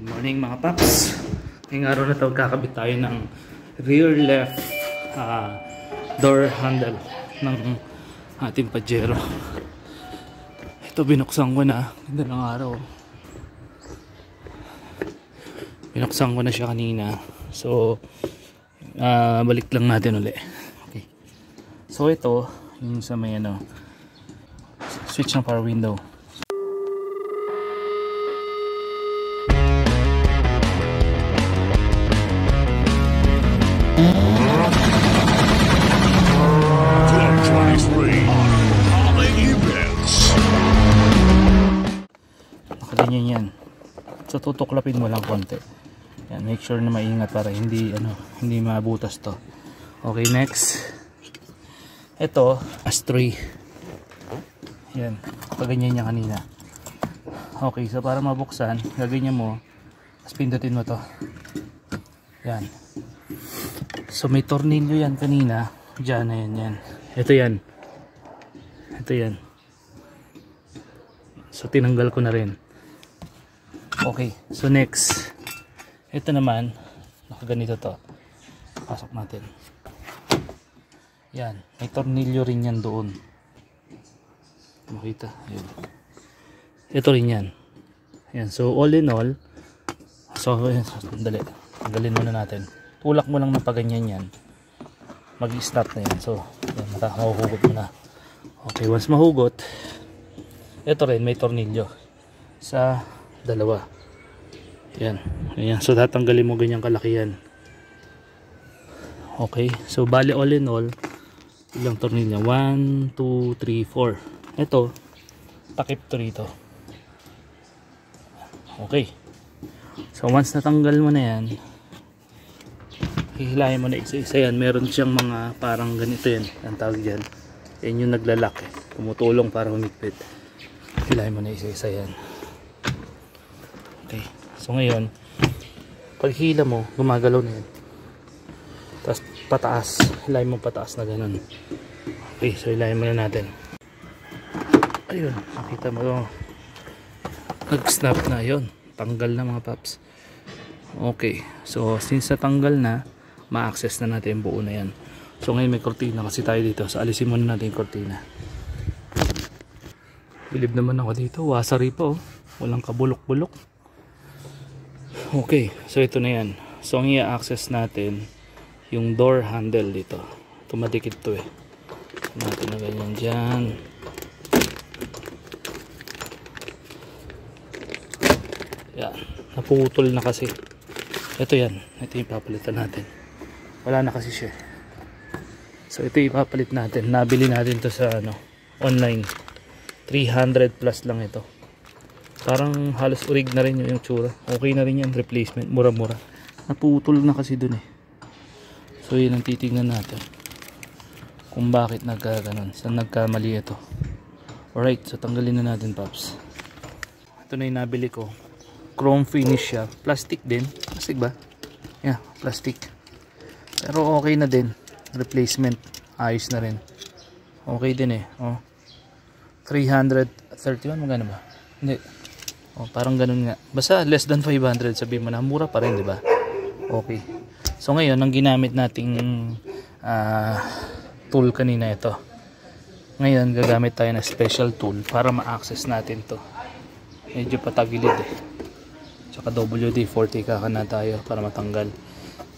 Good morning mga paps. Ngayong araw na ito kakabit tayo ng rear left door handle ng ating Pajero. Ito binuksan ko na. Ganda ng araw. Binuksan ko na siya kanina. So balik lang natin uli. Okay. So ito yung sa may switch ng power window. Nakaganyan yan. So tutuklapin mo lang konti. Yan, make sure na maingat para hindi mabutas to. Okay, next. Ito, astray. Yan, kaganyan niya kanina. Okay, so para mabuksan, gaganyan mo, tapos pindutin mo to. Yan. So may tornilyo yan kanina. Diyan na yan. Ito yan. Ito yan. So tinanggal ko na rin. Okay. So next. Ito naman. Nakaganito to. Pasok natin. Yan. May tornilyo rin yan doon. Makita. Ayan. Ito rin yan. Yan. So all in all. So sandali. Tanggalin muna natin. Tulak mo lang ng paganyan yan. Mag-stop na yan. So, mahuhugot mo na. Okay, once mahugot, ito rin, may tornilyo. Sa dalawa. Yan. Ayan. So, tatanggalin mo ganyang kalakihan. Okay. So, bali all in all, ilang tornilyo? 1, 2, 3, 4. Ito, takip to rito. Okay. So, once natanggal mo na yan, hihilahin mo na isa-isa yan. Meron siyang mga parang ganito yan. Ang tawag dyan. Yan yung naglalak eh. Tumutulong para humigpit. Hihilahin mo na isa-isa yan. Okay. So ngayon, pag hila mo, gumagalaw na yan. Tapos pataas. Hilahin mo pataas na ganun. Okay. So hilahin mo na natin. Ayun. Nakita mo. Nag-snap na. Ayun. Tanggal na mga paps. Okay. So since natanggal na, ma-access na natin yung buo na yan. So ngayon may kortina kasi tayo dito. So alisin muna natin yung kortina. Bilib naman ako dito. Wasari pa oh. Walang kabulok-bulok. Okay. So ito na yan. So ang i-access natin yung door handle dito. Tumadikit to eh. Natin na ganyan dyan. Yan. Naputol na kasi. Ito yan. Ito yung papalitan natin. Wala na kasi siya. So ito ipapalit natin. Nabili natin to sa online. 300 plus lang ito. Parang halos urig na rin yung tsura. Okay na rin yan. Replacement. Mura-mura. Naputol na kasi dun eh. So yun ang titignan natin. Kung bakit nagkaganon. Saan nagkamali ito. Alright. So tanggalin na natin paps. Ito na yung nabili ko. Chrome finish siya. Plastic din. Plastic ba? Yeah. Plastic. Pero okay na din. Replacement. Ayos na rin. Okay din eh. Oh. 331. Magkano ba? Hindi. Oh, parang ganun nga. Basta less than 500. Sabihin mo na. Mura pa rin, di ba? Okay. So ngayon, ang ginamit nating tool kanina ito. Ngayon, gagamit tayo ng special tool para ma-access natin to. Medyo patagilid eh. Tsaka WD-40 kakana tayo para matanggal.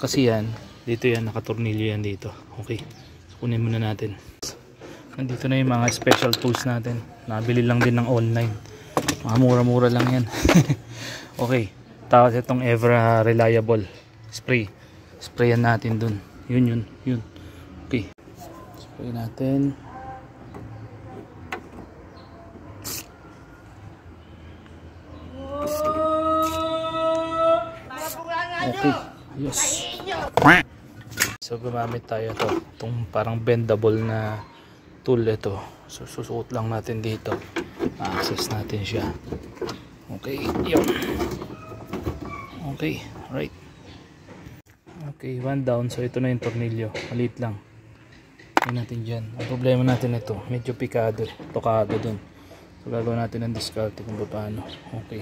Kasi yan. Dito yan, nakatornilyo yan dito. Okay, so, kunin muna natin. Nandito na yung mga special tools natin. Nabili lang din ng online. Mga mura-mura lang yan. Okay, tapos itong Evra Reliable spray. Sprayan natin dun. Yun. Okay, spray natin. Okay, yes. So gumamit tayo itong parang bendable na tool ito. So susuot lang natin dito. Ma-access natin siya. Okay, yun. Okay, right. Okay, one down. So ito na yung tornilyo. Maliit lang. Yan natin dyan. Ang problema natin ito, medyo pikado. Tokado dun. So gagawin natin ang discard kung paano. Okay.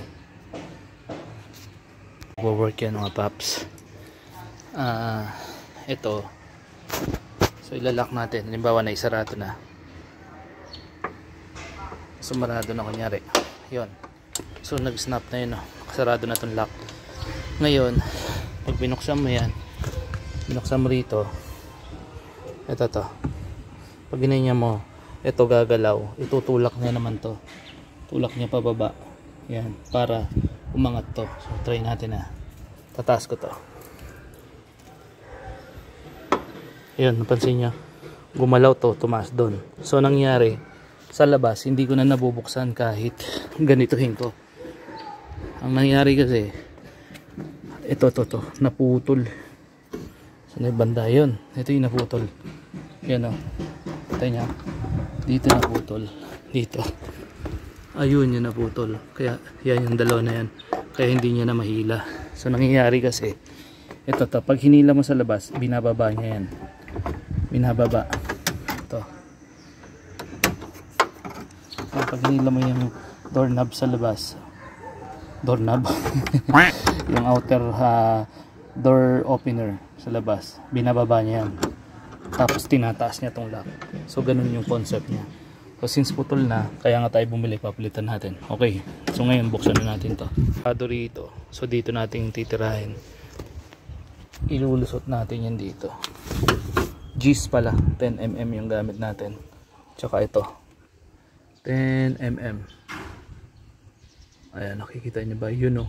Work yan mga paps. Ito. So ilalak natin. Halimbawa na isarado na. Sumarado na kunyari. Yun. So nag-snap na yun. Sarado na itong lock. Ngayon, pag binuksan mo yan, binuksan mo rito, ito to. Pag ginanya mo, ito gagalaw. Itutulak niya naman to. Tulak niya pababa. Yan. Para umangat to. So try natin na. Tataas ko to. Ayan, napansin nyo. Gumalaw to. Tumaas doon. So nangyari, sa labas, hindi ko na nabubuksan kahit ganituhin ko. Ang nangyari kasi, ito, naputol. Saan yung banda yun? Ito yung naputol. Yan o. Ito niya. Dito naputol. Dito. Ayun yung naputol. Kaya, yan yung dalawa na yan. Kaya hindi niya na mahila. So, nangyayari kasi, ito to. Pag hinila mo sa labas, binababa niya yan. Binababa. Ito. Pag hinila mo yung doorknob sa labas, doorknob yung outer door opener sa labas, binababa niya yan, tapos tinataas niya tong lock. So ganun yung concept niya. So since putol na, kaya nga tayo bumili, papalitan natin. Okay, so ngayon buksan na natin to. Rito, so dito natin titirahin, ilulusot natin yan dito. G's pala, 10mm yung gamit natin, tsaka ito 10mm. Ayan, nakikita nyo ba? Yun o.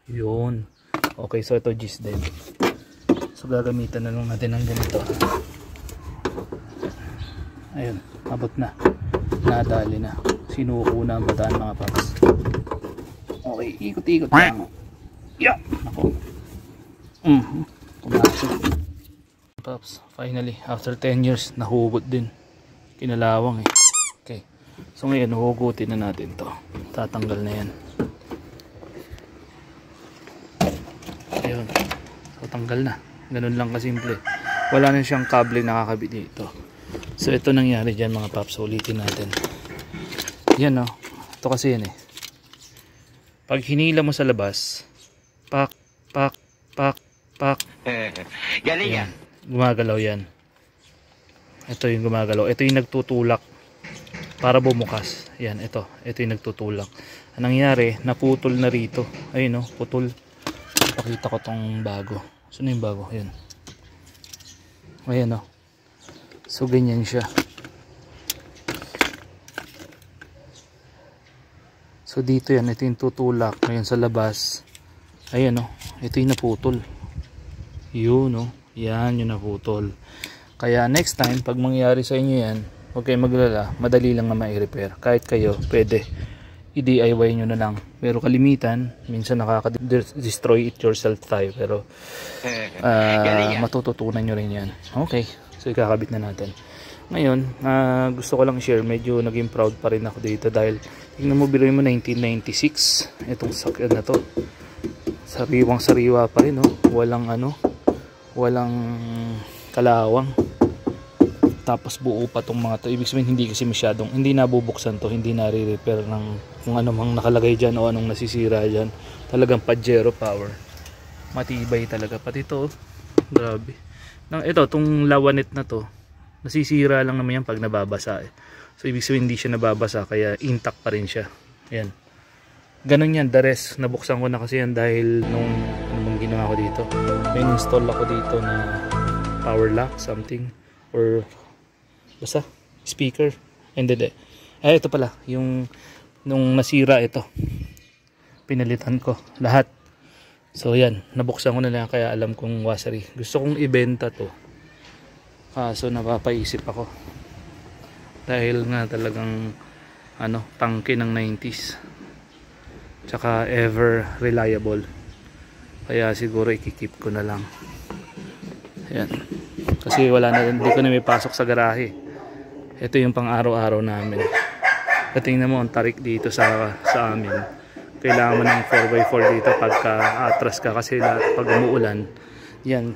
Yun. Okay, so ito G's din. So gagamitan na lang natin ng ganito. Ayun, abot na. Nadali na. Sinuko na ang bataan mga paps. Okay, ikot-ikot lang. Yeah! Ako. Pumasok. Paps, finally, after 10 years, nahugot din. Kinalawang eh. Okay. So ngayon, hugutin na natin to. Tatanggal na yan. Ayun. So tanggal na. Ganun lang kasimple. Wala na siyang kable nakakabit dito. So ito nangyari dyan mga paps. Ulitin natin. Yan o. Ito kasi yan eh. Pag hinila mo sa labas, pak, pak, pak, pak. Galing yan. Gumagalaw yan. Ito yung gumagalaw. Ito yung nagtutulak para bumukas. Yan, ito. Ito yung nagtutulak. Ang nangyari, naputol na rito. Ayun o, putol. Pakita ko tong bago. Saan yung bago? Yan. Ayan o. So, ganyan siya. So, dito yan. Ito yung tutulak. Ngayon sa labas. Ayan o. Ito yung naputol. Yun o. Yan yung naputol. Kaya next time, pag mangyari sa inyo yan, huwag kayong maglala, madali lang na ma-repair. Kahit kayo, pwede i-DIY nyo na lang. Pero kalimitan, minsan nakaka-destroy it yourself tayo. Pero matututunan nyo rin yan. Okay, so ikakabit na natin. Ngayon, gusto ko lang share, medyo naging proud pa rin ako dito. Dahil, tingnan mo, biruin mo 1996. Itong sakyan na to. Sariwang sariwa pa rin, no? Walang kalawang. Tapos buo pa tong mga to. Ibig sabihin hindi kasi masyadong, hindi nabubuksan to, hindi nare-repair ng kung ano mang nakalagay dyan o anong nasisira dyan. Talagang Pajero power. Matibay talaga. Pati ito, grabe. Ito, tong lawanet na to, nasisira lang naman yan pag nababasa eh. So ibig sabihin hindi siya nababasa, kaya intact pa rin siya. Ayan. Ganun yan, the rest. Nabuksan ko na kasi yan dahil nung ginawa ko dito. May install ako dito na power lock, something. Or basta speaker, and then ito pala yung nung nasira ito, pinalitan ko lahat. So yan, nabuksan ko na lang, kaya alam kong washery. Gusto kong ibenta to, so napapaisip ako dahil nga talagang tangke ng 90s, tsaka ever reliable, kaya siguro ikikip ko na lang. Ayan, kasi wala na, hindi ko na may pasok sa garahe. Ito yung pang araw-araw namin. Tingnan mo ang tarik dito sa amin. Kailangan mo ng 4x4 dito pagka atras ka, kasi pag umuulan yan,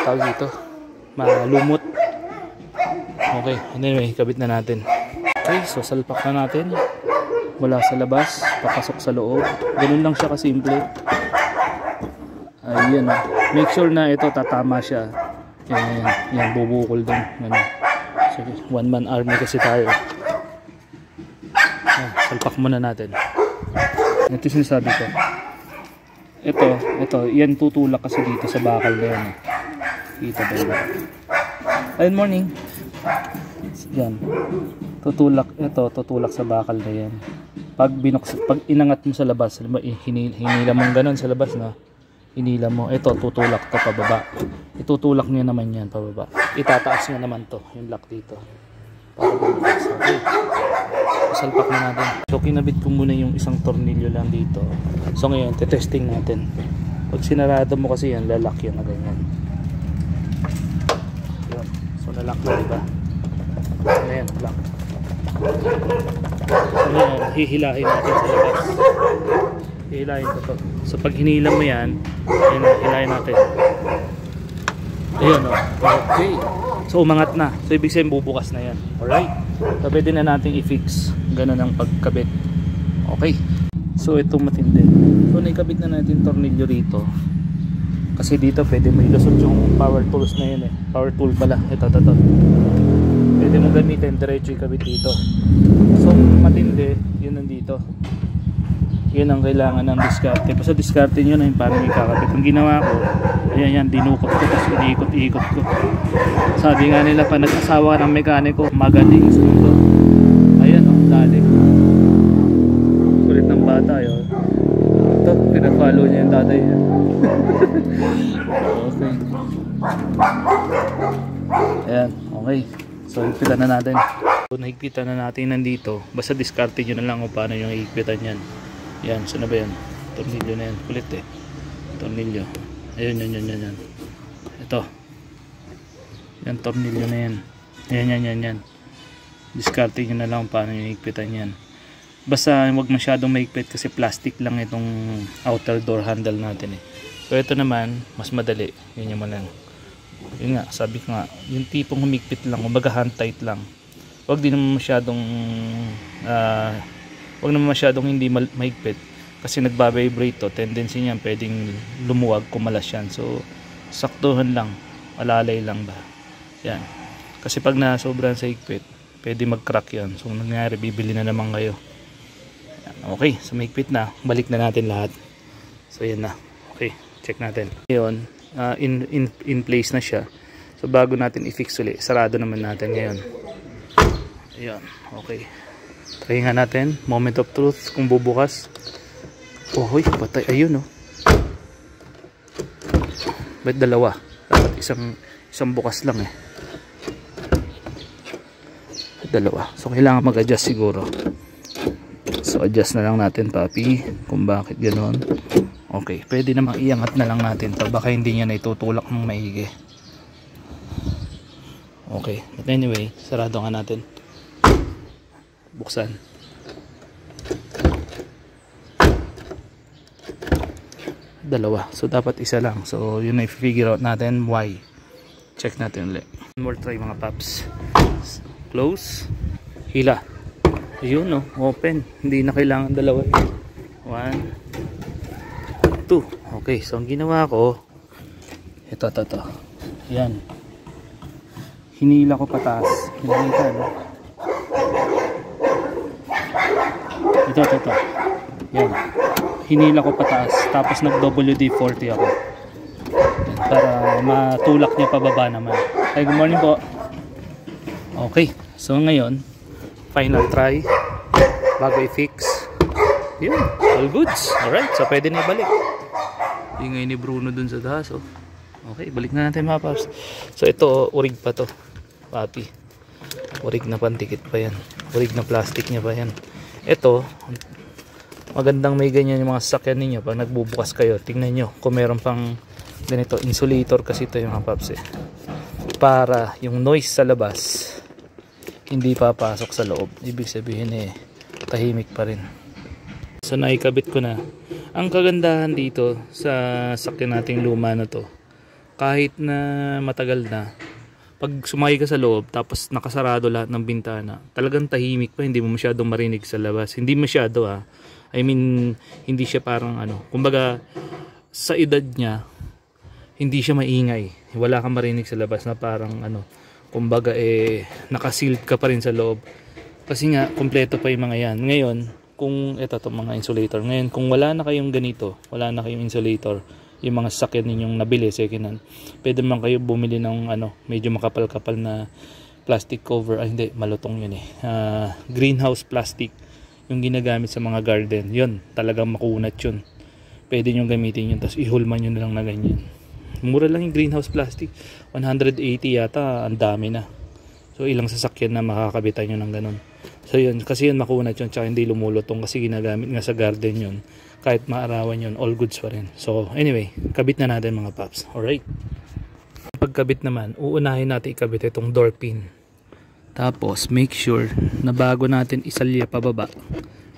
tawag dito, malumot. Okay, anyway, kabit na natin. Okay, so salpak na natin mula sa labas papasok sa loob. Ganun lang siya kasimple. Ayan, make sure na ito tatama siya. Yan, bubukol dun. Ano. So, one man army kasi tayo. Salpak muna natin. Ito sinasabi ko. Ito, yan tutulak kasi dito sa bakal na yan. Kita ba yun? Ayun, morning. Yan. Tutulak sa bakal na yan. Pag inangat mo sa labas, hinila mo ganun sa labas na. Hinila mo, ito tutulak to pababa. Itutulak niya naman yan pababa. Itataas niya naman to, yung lock dito. Para bubukas. Okay. Salpak na natin. So kinabit ko muna yung isang tornilyo lang dito. So ngayon, testing natin. Pag sinarado mo kasi yan, lalak yan na ganyan. Yun. So lalak na, diba? Ayan, lock. So ngayon, hihilahin natin sa labas. Hihilahin ko to. So pag hinila mo yan, ayun na, hilahin natin. Ayun o. Okay. So umangat na. So ibig sabihin bubukas na yan. Alright. So pwede na natin i-fix. Ganun ang pagkabit. Okay. So ito matindi. So naikabit na natin tornilyo rito. Kasi dito pwede mo ilusot yung power tools na yun eh. Power tool pala. Ito. Pwede mo gamitin. Diretso ikabit dito. So matindi. Yun nandito. Yun ang kailangan ng diskarte. Basta diskarte nyo na yung parang ikakabit. Ang ginawa ko, ayan, dinukot ko, tapos iniikot-ikot ko. Sabi nga nila pa nag-asawa ng mekaniko, magaling sa mundo. Ayan o, dali. Kulit ng bata yun. Ito, pinag-follow niya yung tatay niya. Okay. Ayan, okay. So higpitan na natin. So nahigpitan na natin nandito. Basta diskarte nyo na lang kung paano yung higpitan yan. Yan, saan na ba yan? Tornilyo na yan, kulit eh. Tornilyo. Ayun, yan. Ito. Yan, tornilyo na yan. Yan. Diskarte nyo na lang paano yung higpitan yan. Basta wag masyadong mahigpit kasi plastic lang itong outer door handle natin eh. So ito naman, mas madali. Yun yung malang. Yun nga, sabi ko nga, yung tipong humigpit lang, kumbaga hand tight lang. Wag din naman masyadong hindi mahigpit kasi nagbabibrate to, tendency niyan pwedeng lumuwag, kumalas yan. So saktuhan lang, alalay lang ba yan, kasi pag na sobrang sa higpit pwede mag crack yan. So nangyari, bibili na naman kayo. Yan. Okay, so mahigpit na, balik na natin lahat. So yan na, okay, check natin ngayon. In place na siya. So bago natin i-fix ulit, sarado naman natin ngayon. Ayan, okay. Try nga natin, moment of truth, kung bubukas. Oh, hoy, patay. Ayun, oh. Ba't dalawa? Dapat isang bukas lang eh. Dalawa. So, kailangan mag-adjust siguro. So, adjust na lang natin, papi, kung bakit ganoon. Okay, pwede namang iangat na lang natin to. Baka hindi niya na itutulak ng maigi. Okay, but anyway, sarado nga natin. Buksan. Dalawa. So dapat isa lang. So yun na i-figure out natin why. Check natin ulit. One more try mga paps. Close. Hila. Yun no. Open. Hindi na kailangan dalawa. 1, 2. Okay. So ang ginawa ko, ito. Yan. Hinila ko pataas. Hinila no? Ito. Yan. Hinila ko pataas. Tapos nag WD-40 ako. Yan, para matulak niya pababa naman. Hey, good morning po. Okay. So ngayon, final try. Bago i-fix. Yun. All goods. Alright. So pwede na ibalik. Ingay ni Bruno dun sa taas. Oh. Okay. Balik na natin mga paps. So ito, urig pa to. Papi. Urig na pandikit pa yan. Urig na plastic niya pa yan. Ito, magandang may ganyan yung mga sasakyan ninyo pag nagbubukas kayo. Tingnan nyo kung meron pang ganito, insulator kasi ito yung mga paps eh. Para yung noise sa labas hindi papasok sa loob. Ibig sabihin eh, tahimik pa rin. So naikabit ko na. Ang kagandahan dito sa sasakyan nating luma na to, kahit na matagal na, pag sumakay ka sa loob tapos nakasarado lahat ng bintana, talagang tahimik pa, hindi mo masyadong marinig sa labas. Hindi masyado I mean, hindi siya parang kumbaga sa edad niya, hindi siya maingay. Wala kang marinig sa labas na parang ano, kumbaga nakasealed ka pa rin sa loob. Kasi nga kompleto pa yung mga yan. Ngayon, kung ito mga insulator. Ngayon, kung wala na kayong ganito, wala na kayong insulator, yung mga sasakyan ninyong nabili second hand, pwede man kayo bumili ng ano, medyo makapal-kapal na plastic cover. Ay hindi, malutong yun greenhouse plastic yung ginagamit sa mga garden. Yun, talagang makunat yun. Pwede nyo gamitin yun, tapos ihulman nyo na lang na ganyan. Mura lang yung greenhouse plastic, 180 yata, ang dami na. So ilang sasakyan na makakabitan nyo ng ganun. So yun, kasi yun makunat yun, tsaka hindi lumulutong kasi ginagamit nga sa garden yun. Kahit maarawan yun, all goods pa rin. So anyway, kabit na natin mga paps. Alright, pagkabit naman, uunahin natin ikabit itong door pin. Tapos make sure na bago natin isalya pababa,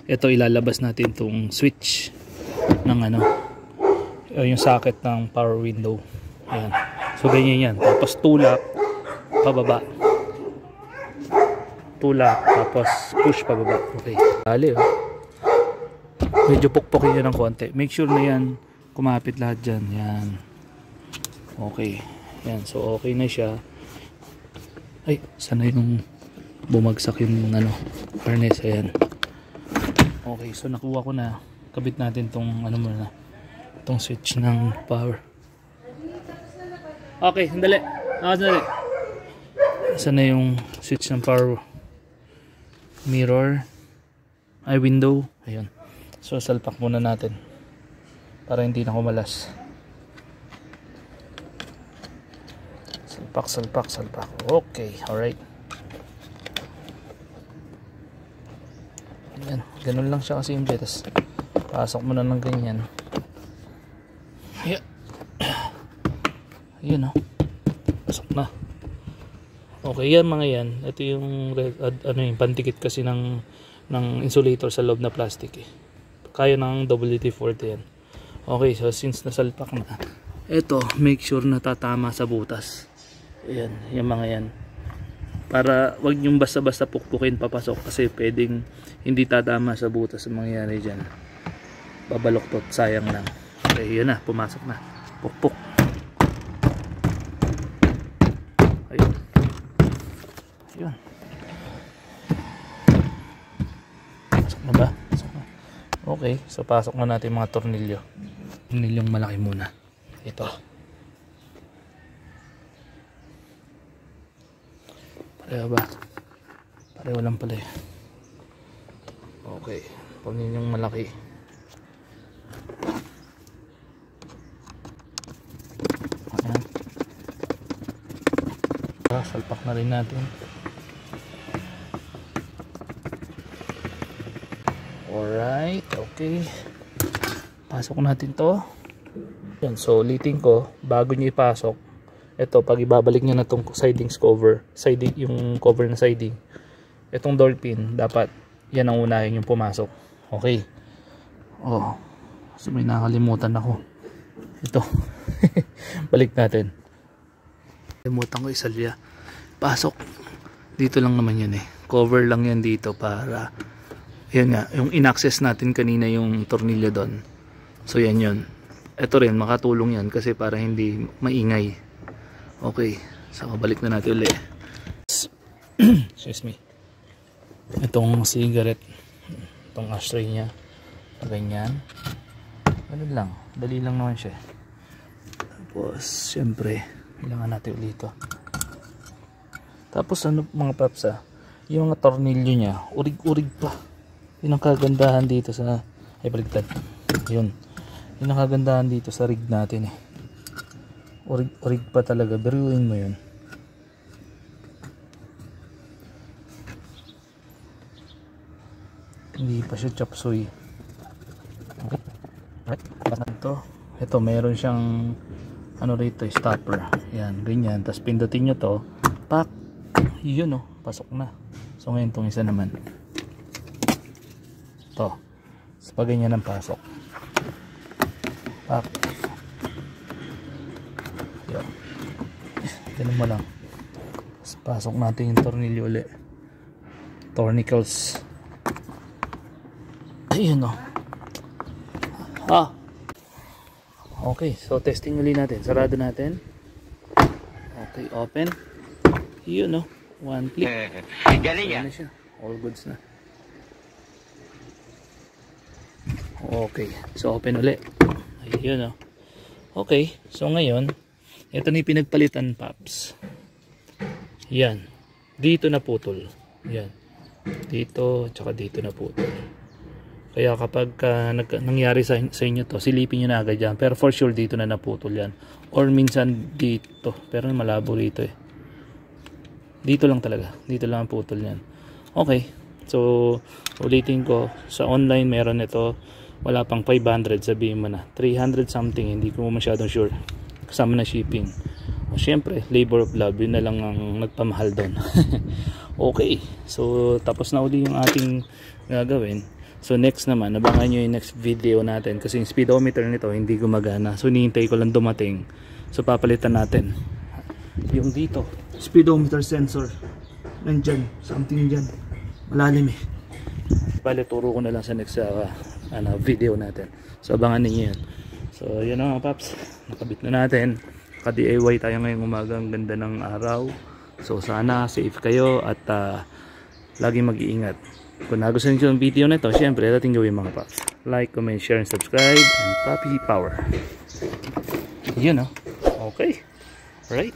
ito ilalabas natin itong switch ng ano, yung socket ng power window. Ayan. So ganyan yan. Tapos tulak pababa, tulak tapos push pababa. Okay, dali medyo pukpukin nyo ng konti. Make sure na yan kumapit lahat dyan. Yan. Okay. Yan. So okay na siya. Ay, sana yung bumagsak yung ano, harness. Ayan. Okay, so nakuha ko na. Kabit natin tong ano muna, tong switch ng power. Okay, sandali. Sandali. Sana yung switch ng power mirror ay window. Ayun. So salpak muna natin para hindi na kumalas. Salpak. Okay, alright. Ayan, ganun lang siya kasi yung betas. Pasok mo na ng ganyan. Ayan. Ayan, pasok na. Okay, yan mga yan. Ito yung ano yung pandikit kasi ng insulator sa loob na plastic Kaya ng WD-40 yan. Okay, so since nasalpak na, ito, make sure na tatama sa butas. Ayan, yung mga yan. Para wag nyong basta-basta pukpukin papasok kasi pwedeng hindi tatama sa butas ang mangyayari dyan. Babaloktot, sayang lang. Okay, yun na, pumasok na. Pukpuk. Ayun. Ayun. Pasok na ba? Pasok na. Okay, so pasok na natin mga tornilyo. Tornilyong malaki muna. Ito. Pareho ba? Pareho lang pala Okay, tornilyong malaki. Ayan. Salpak na rin natin. Alright, okay. Pasok natin to. Yan, so ulitin ko, bago nyo ipasok, ito, pag ibabalik nyo na itong sidings cover, yung cover na siding, itong door pin, dapat yan ang unahin yung pumasok. Okay. Oh, so may nakalimutan ako. Ito. Balik natin. Limutan ko isalya. Pasok. Dito lang naman yan Cover lang yan dito para, yan nga, yung in-access natin kanina yung tornilyo doon. So yan yun. Ito rin, makatulong yan kasi para hindi maingay. Okay. So balik na natin ulit. Excuse me. Itong cigarette, itong ashtray nya, ganyan. Ganun lang. Dali lang naman siya. Tapos, syempre, kailangan natin ulit ito. Tapos, ano mga paps yung mga tornilyo nya, urig-urig pa. Yun ang kagandahan dito sa, ay baligtad. Yun. Yun ang kagandahan dito sa rig natin Urig pa talaga. Biruin mo yun. Hindi pa siya chop suey. Okay. Ito meron siyang ano rito, stopper. Yan, ganyan. Tapos pindutin nyo to. Pak! Yun pasok na. So ngayon itong isa naman. Ito. So pag ganyan ang pasok. Pak! Yan. Ganun mo lang. Tapos pasok natin yung tornilyo ulit. Tornicles. Ayun Okay, so testing uli natin. Sarado natin. Okay, open. Yun, no? One click. Galing Ayan na siya. All goods na. Okay, so open uli. Ayun, no? Okay, so ngayon, ito na yung pinagpalitan, Paps. Yan. Dito na putol. Yan. Dito, tsaka dito na putol. Kaya kapag nangyari sa inyo to, silipin nyo na agad yan. Pero for sure dito na naputol yan. Or minsan dito. Pero malabo rito eh. Dito lang talaga. Dito lang ang putol yan. Okay. So, ulitin ko. Sa online meron ito. Wala pang 500. Sabihin mo na. 300 something. Hindi ko masyadong sure. Kasama na shipping. O syempre, labor of love. Yun na lang ang nagpamahal doon. Okay. So, tapos na uli yung ating gagawin. So next naman, abangan nyo yung next video natin kasi yung speedometer nito hindi gumagana. So hinihintay ko lang dumating. So papalitan natin. Yung dito, speedometer sensor. Nandyan, something dyan. Malalim eh. Bale, turo ko na lang sa next video natin. So abangan ninyo yan. So yun na mga paps. Nakabit na natin. Naka-DIY tayo ngayong umaga. Ang ganda ng araw. So sana safe kayo at laging mag-iingat. Kung nagustuhan nyo yung video na ito, syempre, dating gawin mga paps. Like, comment, share, and subscribe. And Papi Power. Yun, no? Okay. Right.